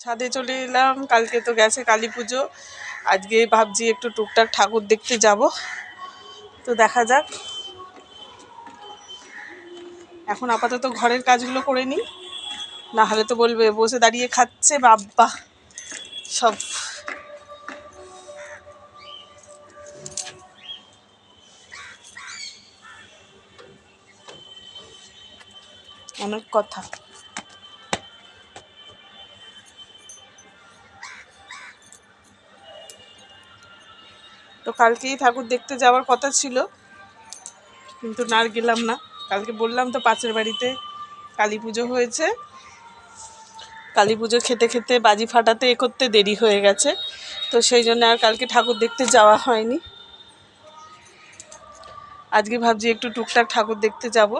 ছাদে চলে এলাম। কালকে তো গেছে কালী পুজো, আজকে ভাবছি একটু টুকটাক ঠাকুর দেখতে যাব। তো দেখা যাক, এখন আপাতত ঘরের কাজগুলো করে নিই, না হলে তো বলবে বসে দাঁড়িয়ে খাচ্ছে বাব্বা সব। অনেক কথা। তো কালকেই ঠাকুর দেখতে যাওয়ার কথা ছিল, কিন্তু না আর গেলাম না। কালকে বললাম তো পাশের বাড়িতে কালী পুজো হয়েছে, কালী পুজো খেতে খেতে বাজি ফাটাতে এ করতে দেরি হয়ে গেছে, তো সেই জন্য আর কালকে ঠাকুর দেখতে যাওয়া হয়নি। আজকে ভাবছি একটু টুকটাক ঠাকুর দেখতে যাব।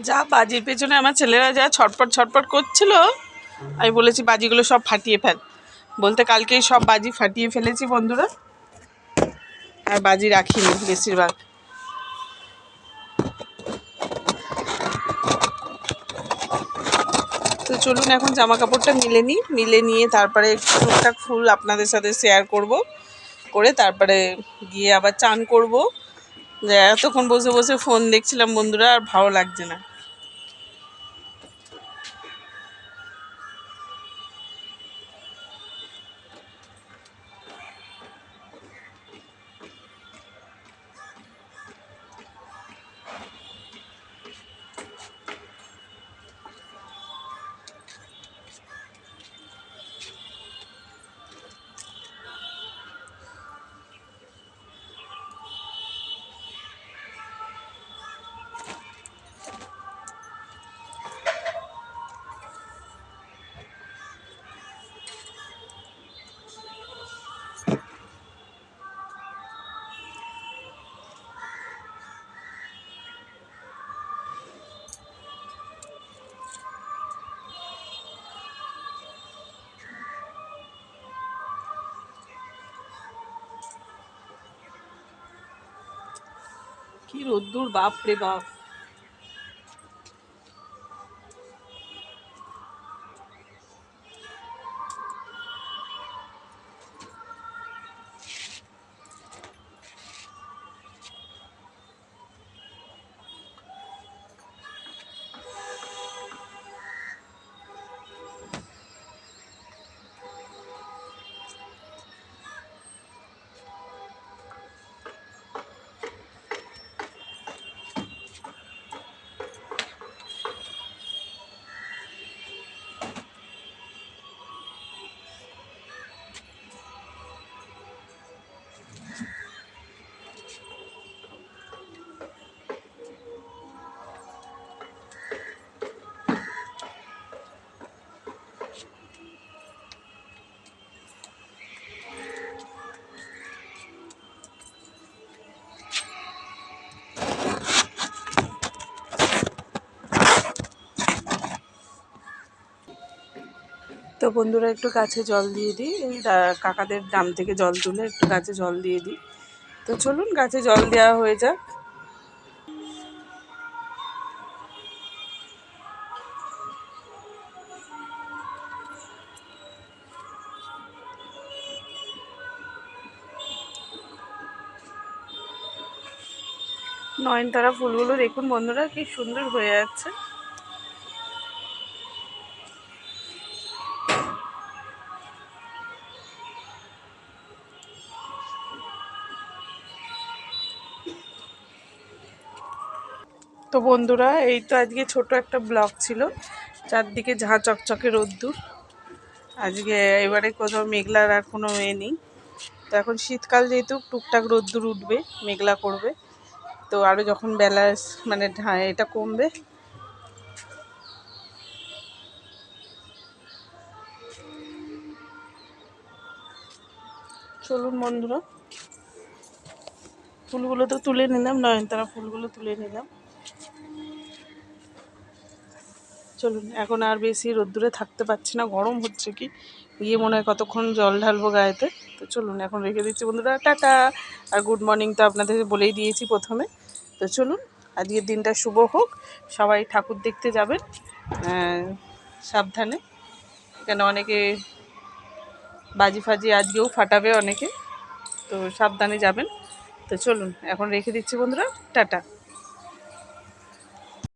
যা বাজির পেছনে আমার ছেলেরা যা ছটপট ছটপট করছিল, আমি বলেছি বাজিগুলো সব ফাটিয়ে ফেল, বলতে কালকেই সব বাজি ফাটিয়ে ফেলেছি বন্ধুরা, আর বাজি রাখিনি বেশিরভাগ। তো চলুন এখন জামা কাপড়টা মিলে নিই, মিলে নিয়ে তারপরে টুকটাক ফুল আপনাদের সাথে শেয়ার করব, করে তারপরে গিয়ে আবার চান করব। যে এতক্ষণ বসে বসে ফোন দেখছিলাম বন্ধুরা, আর ভালো লাগছে না। কি রোদ্দুর, বাপ রে বাপ। তো বন্ধুরা একটু গাছে জল দিয়ে দিই, কাকাদের ড্রাম থেকে জল তুলে একটু গাছে জল দিয়ে দিই। তো চলুন গাছে জল দেওয়া হয়ে যাক। নয়নতারা ফুলগুলো দেখুন বন্ধুরা কি সুন্দর হয়ে যাচ্ছে। তো বন্ধুরা, এই তো আজকে ছোট একটা ব্লগ ছিল। চারদিকে ঝাঁ চকচকে রোদ্দুর আজকে, এবারে কোথাও মেঘলার আর কোনো নেই। তো এখন শীতকাল যেহেতু টুকটাক রোদ্দুর উঠবে, মেঘলা করবে। তো আরও যখন বেলা মানে এটা কমবে, চলুন বন্ধুরা, ফুলগুলো তো তুলে নিলাম, নয়নতারা ফুলগুলো তুলে নিলাম। চলুন, এখন আর বেশি রোদ্দুরে থাকতে পারছি না, গরম হচ্ছে কি গিয়ে মনে হয় কতক্ষণ জল ঢালবো গায়েতে। তো চলুন এখন রেখে দিচ্ছি বন্ধুরা, টাটা। আর গুড মর্নিং তো আপনাদের বলেই দিয়েছি প্রথমে। তো চলুন, আজকের দিনটা শুভ হোক, সবাই ঠাকুর দেখতে যাবেন সাবধানে। এখানে অনেকে বাজি ফাজি আজকেও ফাটাবে অনেকে, তো সাবধানে যাবেন। তো চলুন এখন রেখে দিচ্ছি বন্ধুরা, টাটা।